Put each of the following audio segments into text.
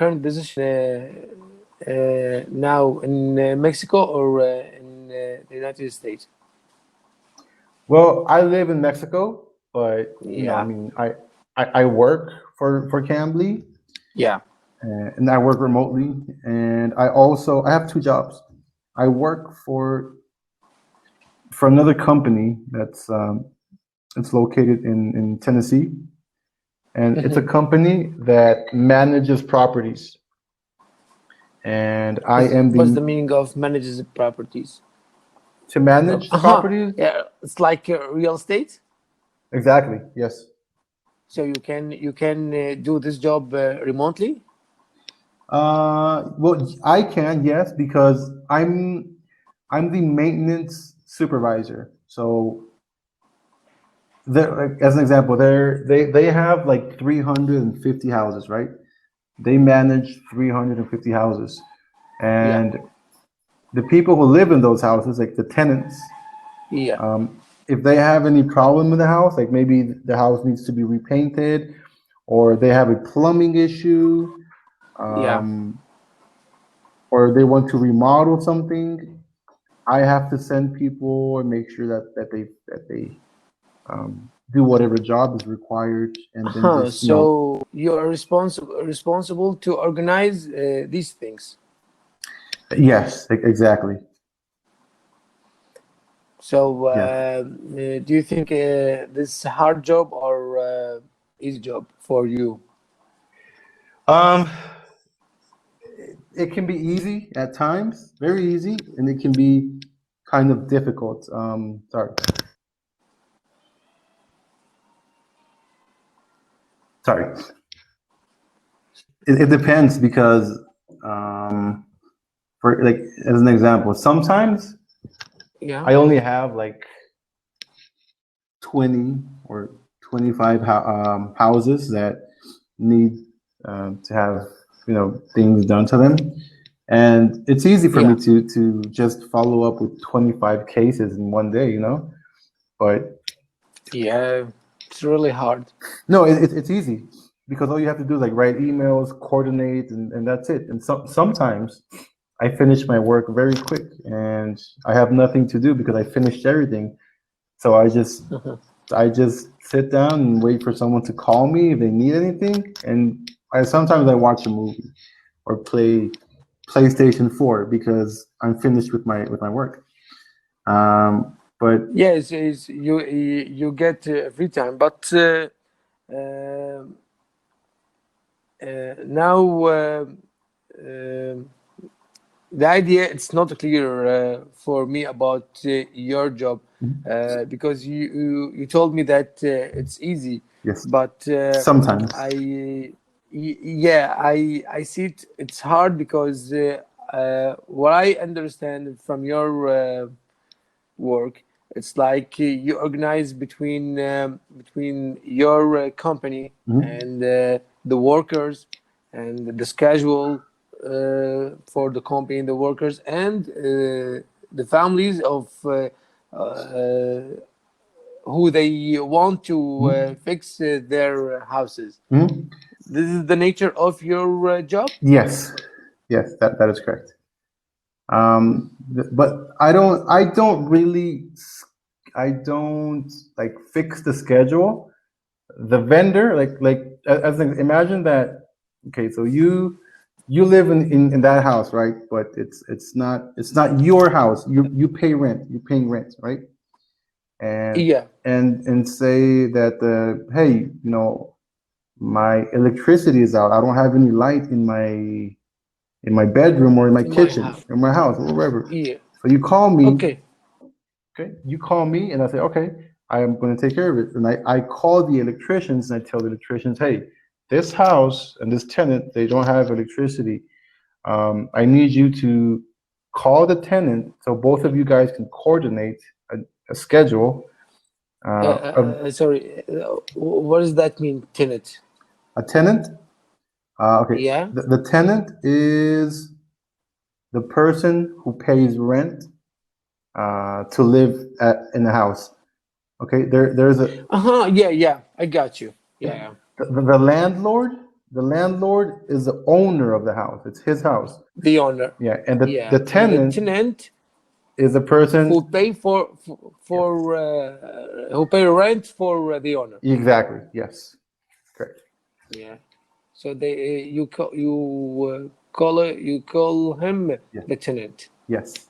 current position now in Mexico or in the United States? Well, I live in Mexico, but Yeah. I work for Cambly. Yeah. And I work remotely, and I have two jobs. I work for another company that's it's located in Tennessee, and it's a company that manages properties. And I am What's the meaning of manages properties? To manage properties? Yeah, it's like real estate. Exactly. Yes. So you can do this job remotely. Well, I can, yes, because I'm the maintenance supervisor. So, as an example, they have like 350 houses, right? They manage 350 houses, and the people who live in those houses, like the tenants, if they have any problem with the house, like maybe the house needs to be repainted, or they have a plumbing issue, or they want to remodel something, I have to send people and make sure that they do whatever job is required. And then so you are responsible to organize these things. Yes, exactly. So do you think this is a hard job or easy job for you? It can be easy at times, very easy, and it can be kind of difficult. Sorry. It depends because, for like as an example, sometimes I only have like 20 or 25 houses that need to have things done to them, and it's easy for me to just follow up with 25 cases in one day, but it's really hard. No, it's easy because all you have to do is like write emails, coordinate, and that's it. And sometimes I finish my work very quick and I have nothing to do because I finished everything. So I just sit down and wait for someone to call me if they need anything. And sometimes I watch a movie or play PlayStation 4 because I'm finished with my work. But yes, you get free time, but now the idea, it's not clear for me about your job, because you told me that it's easy. Yes. But sometimes I see it's hard because what I understand from your work, it's like you organize between your company and the workers, and the schedule for the company and the workers, and the families of who they want to fix their houses. This is the nature of your job? Yes, that is correct. But I don't like fix the schedule. The vendor, imagine that. Okay, so you live in that house, right? But it's not your house. You pay rent. You're paying rent, right? And say that hey, my electricity is out. I don't have any light in my bedroom or in my kitchen, in my house, or wherever. So you call me. Okay. You call me and I say, okay, I am going to take care of it. And I call the electricians and I tell the electricians, hey, this house and this tenant, they don't have electricity. I need you to call the tenant so both of you guys can coordinate a schedule. Sorry, what does that mean, tenant? A tenant? Okay. Yeah. The tenant is the person who pays rent to live in the house. Okay, there's a. Yeah, I got you. Yeah. The landlord the landlord is the owner of the house. It's his house. The owner. Yeah, and the And the tenant is the person who pay for who pay rent for the owner. Exactly. Yes. Correct. Yeah. So they you call him Yes. the tenant. Yes.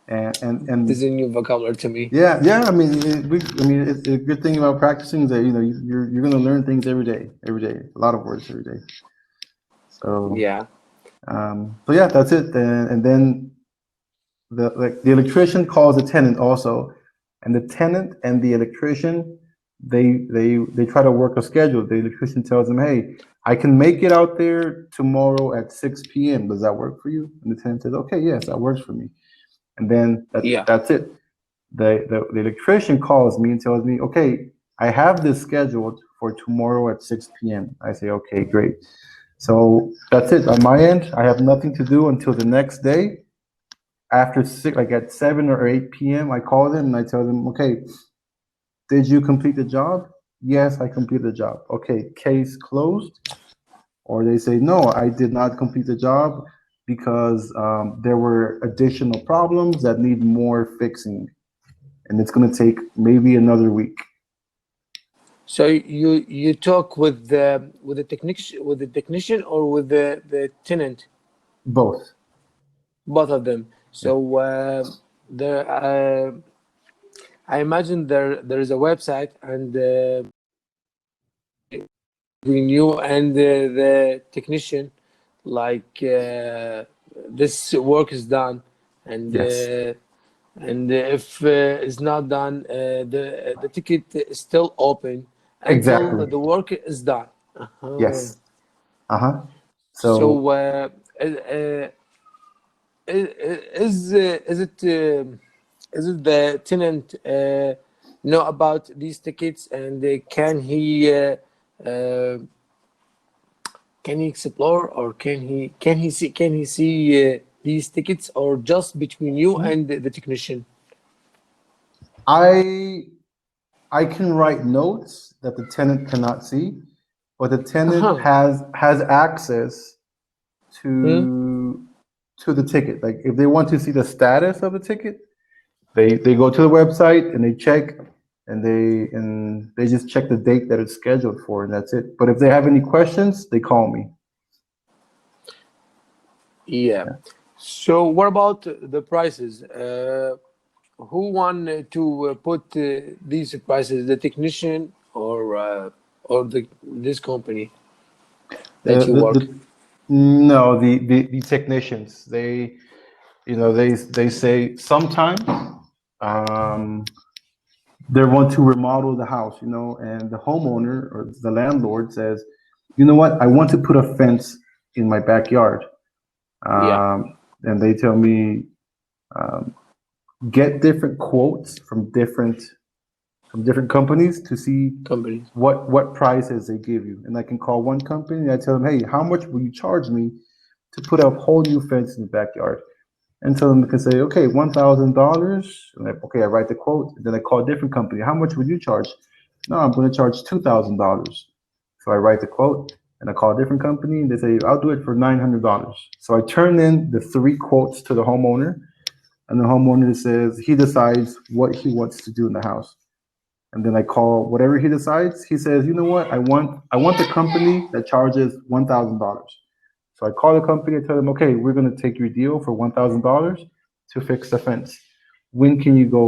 And This is a new vocabulary to me. yeah. I mean, it's a good thing about practicing is that you're going to learn things every day, a lot of words every day. So yeah. So yeah, that's it. And then the electrician calls the tenant also, and the tenant and the electrician they try to work a schedule. The electrician tells them, "Hey, I can make it out there tomorrow at 6 p.m. Does that work for you?" And the tenant says, "Okay, yes, that works for me." And then that's it. The electrician calls me and tells me, "Okay, I have this scheduled for tomorrow at 6 p.m." I say, "Okay, great." So that's it on my end. I have nothing to do until the next day. After 6, like at 7 or 8 p.m., I call them and I tell them, "Okay, did you complete the job?" "Yes, I completed the job." "Okay, case closed." Or they say, "No, I did not complete the job because there were additional problems that need more fixing, and it's going to take maybe another week." So you talk with the technician or with the tenant? Both. Both of them. So I imagine there is a website and between you and the technician, like this work is done, and Yes. If it's not done, the ticket is still open until Exactly. the work is done. Uh-huh. Yes. So So is it the tenant know about these tickets, and can he explore, or can he see these tickets, or just between you and the technician? I can write notes that the tenant cannot see, but the tenant Uh-huh. has access Hmm? to the ticket. Like if they want to see the status of the ticket, they go to the website and they check and they just check the date that it's scheduled for, and that's it. But if they have any questions, they call me. Yeah. So what about the prices? Who want to put these prices? The technician or this company that you work? No, the technicians. They say sometimes they want to remodel the house, and the homeowner or the landlord says, "You know what? I want to put a fence in my backyard." Yeah. And they tell me, get different quotes from different companies to see Companies. what prices they give you. And I can call one company and I tell them, "Hey, how much will you charge me to put a whole new fence in the backyard?" And so they can say, "Okay, $1,000." And okay, I write the quote. And then I call a different company. "How much would you charge?" "No, I'm going to charge $2,000." So I write the quote and I call a different company and they say, "I'll do it for $900." So I turn in the 3 quotes to the homeowner, and the homeowner says he decides what he wants to do in the house. And then I call whatever he decides. He says, "You know what? I want the company that charges $1,000." So I call the company and tell them, "Okay, we're going to take your deal for $1,000 to fix the fence. When can you go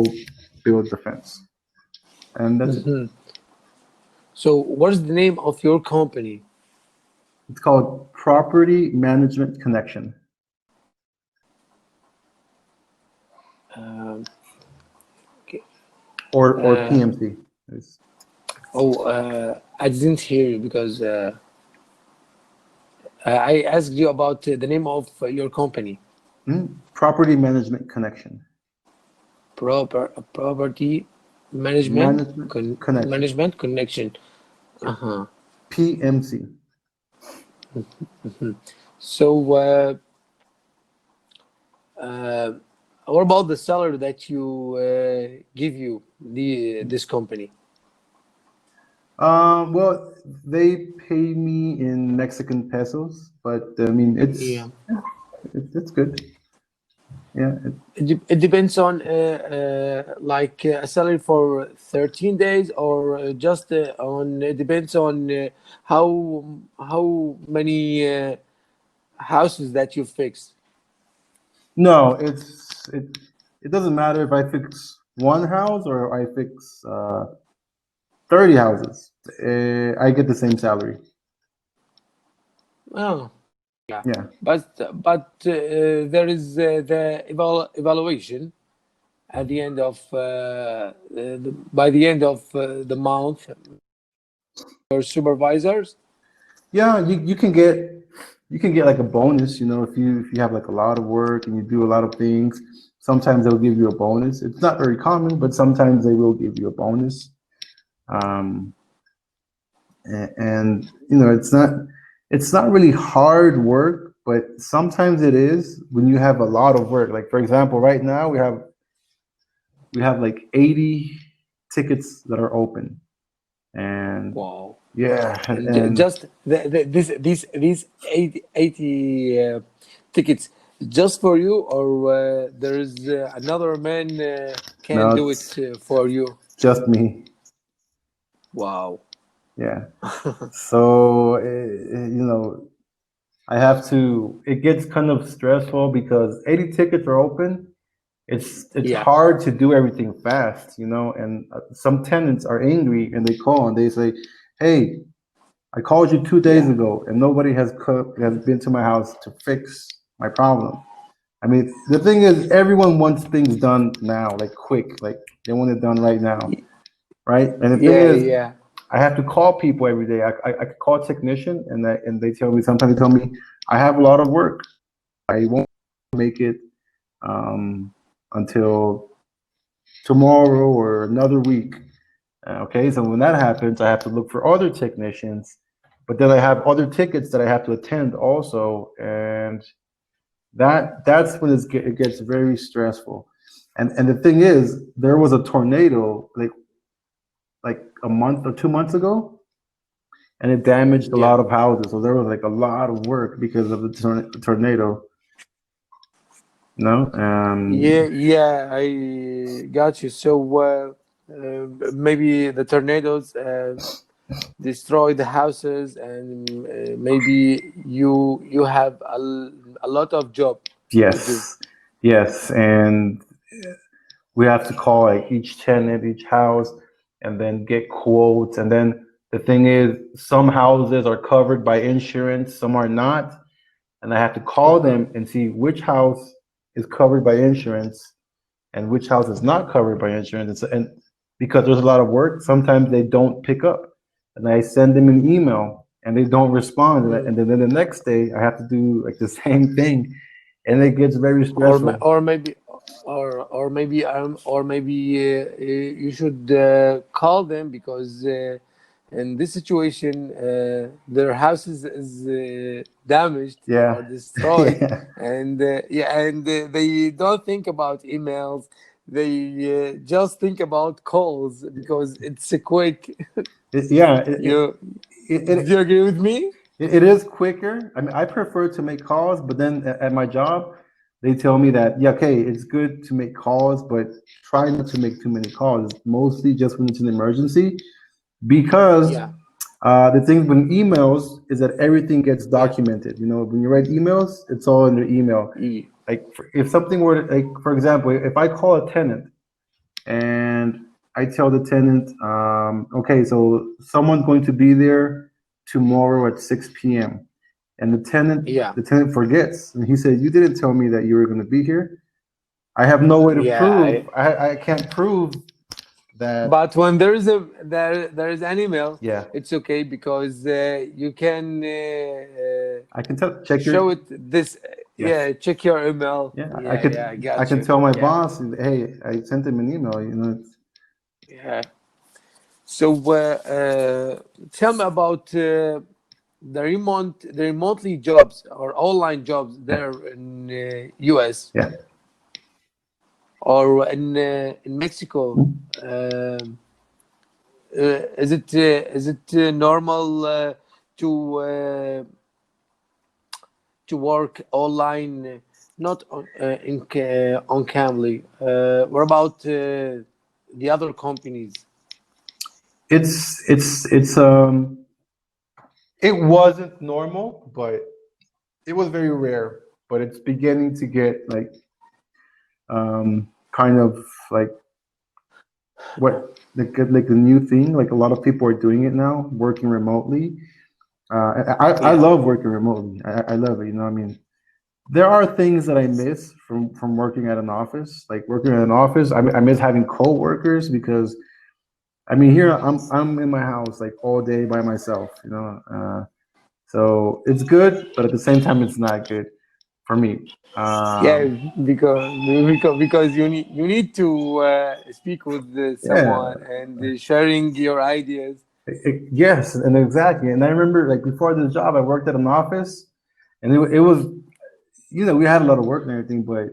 build the fence?" And that's it. So what is the name of your company? It's called Property Management Connection. Okay. Or PMC. I didn't hear you because I asked you about the name of your company. Property Management Connection. Property management Connection. management connection. Uh-huh. PMC. So what about the salary that you give you this company? Well, they pay me in Mexican pesos, but I mean, it's good. Yeah. It depends on like a salary for 13 days, or just on, it depends on how many houses that you fix. No, it doesn't matter if I fix one house or I fix 30 houses. I get the same salary. Oh, yeah. Yeah. But there is the evaluation at the end of by the end of the month, your supervisors. Yeah, you can get like a bonus, you know, if you have like a lot of work and you do a lot of things. Sometimes they'll give you a bonus. It's not very common, but sometimes they will give you a bonus. And you know, it's not really hard work, but sometimes it is when you have a lot of work. Like for example, right now we have like 80 tickets that are open, and Wow. yeah, And just these 80 tickets just for you, or there is another man can no, do it's it for you? just me. Wow. Yeah. So you know, I have to. It gets kind of stressful because 80 tickets are open. It's Yeah. hard to do everything fast, you know. And some tenants are angry and they call and they say, "Hey, I called you 2 days Yeah. ago and nobody has been to my house to fix my problem." I mean, the thing is, everyone wants things done now, like quick, like they want it done right now, right? And the thing Yeah. is, Yeah. I have to call people every day. I could call a technician, and they tell me, sometimes they tell me I have a lot of work. I won't make it until tomorrow or another week. Okay, so when that happens, I have to look for other technicians, but then I have other tickets that I have to attend also, and that's when it gets very stressful. And the thing is, there was a tornado like a month or 2 months ago, and it damaged a Yeah. lot of houses. So there was like a lot of work because of the tornado. No, Yeah, I got you. So maybe the tornadoes destroy the houses, and maybe you have a lot of job to do. yes, and we have to call like each tenant, each house, and then get quotes. And then the thing is, some houses are covered by insurance, some are not, and I have to call them and see which house is covered by insurance and which house is not covered by insurance. And because there's a lot of work, sometimes they don't pick up, and I send them an email and they don't respond, and then the next day I have to do like the same thing, and it gets very stressful. Or maybe you should call them, because in this situation their houses is damaged Yeah. or destroyed, Yeah. and they don't think about emails. They just think about calls, because it's a quick. Yeah. Do you agree with me? It is quicker. I mean, I prefer to make calls, but then at my job, they tell me that, yeah, okay, it's good to make calls, but try not to make too many calls. Mostly just when it's an emergency, because Yeah. the thing with emails is that everything gets Yeah. documented. You know, when you write emails, it's all in the email. Yeah. Like if something were to, like, for example, if I call a tenant and I tell the tenant, okay, so someone's going to be there tomorrow at 6 p.m. And Yeah. the tenant forgets, and he said, "You didn't tell me that you were going to be here." I have no way to Yeah. prove. I can't prove that. But when there is an email, Yeah, it's okay, because you can I can check show your. it this. Yes. Yeah, check your email. Yeah, Yeah, I I got can you. tell my Yeah, boss, hey, I sent him an email. You know, yeah. So tell me about the remotely jobs or online jobs there in US yeah. or in Mexico. Um is it normal to work online, not on Cambly? What about the other companies? It wasn't normal, but it was very rare. But it's beginning to get like kind of like like the new thing. Like a lot of people are doing it now, working remotely. I love working remotely. I love it. You know what I mean? There are things that I miss from working at an office. Like working at an office, I miss having co-workers because, I mean, here I'm in my house like all day by myself. You know, so it's good, but at the same time, it's not good for me. Yeah, because you need to speak with someone and sharing your ideas. Yes, and exactly. And I remember like before this job, I worked at an office, and it was, you know, we had a lot of work and everything, but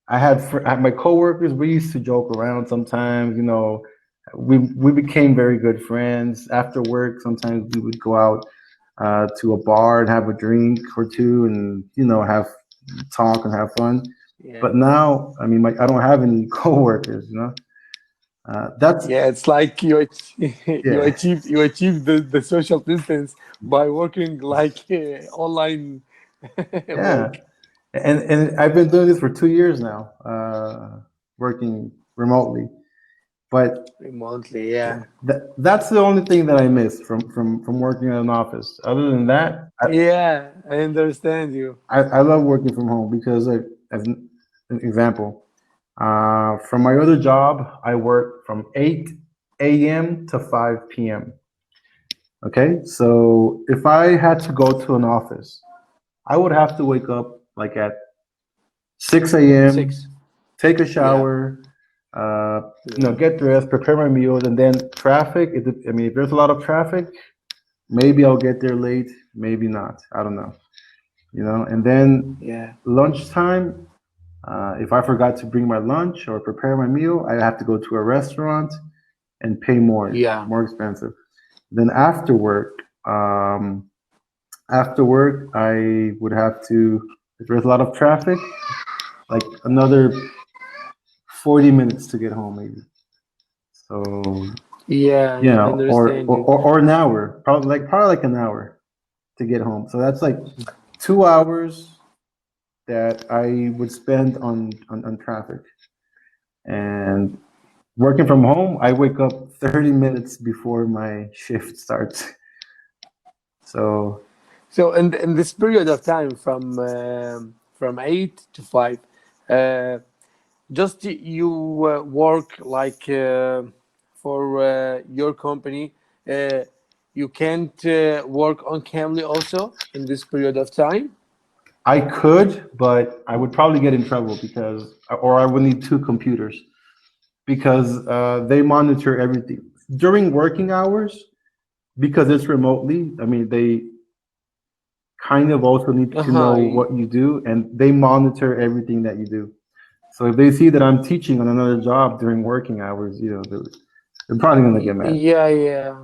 I had my coworkers. We used to joke around sometimes. You know, we became very good friends after work. Sometimes we would go out to a bar and have a drink or two, and you know, talk and have fun. Yeah. But now, I mean, I don't have any coworkers. You know, that's it's like you achieve the social distance by working like online work. And I've been doing this for 2 years now, working remotely. But remotely, yeah. That's the only thing that I miss from working in an office. Other than that, I understand you. I love working from home because, as an example, from my other job, I work from 8 a.m. to 5 p.m. Okay, so if I had to go to an office, I would have to wake up like at 6 a.m., take a shower, you know, get dressed, prepare my meals, and then traffic. I mean, if there's a lot of traffic, maybe I'll get there late, maybe not. I don't know. You know, and then lunchtime, if I forgot to bring my lunch or prepare my meal, I have to go to a restaurant and pay more. More expensive. Then after work, I would have to, if there's a lot of traffic, like another 40 minutes to get home, maybe. So yeah, you know, or an hour, probably like an hour to get home. So that's like 2 hours that I would spend on traffic. And working from home, I wake up 30 minutes before my shift starts. So in this period of time from 8 to 5, just you work like for your company. You can't work on Cambly also in this period of time. I could, but I would probably get in trouble or I would need 2 computers because they monitor everything during working hours. Because it's remotely, I mean, they kind of also need to know what you do, and they monitor everything that you do. So if they see that I'm teaching on another job during working hours, you know, they're probably gonna get mad. Yeah.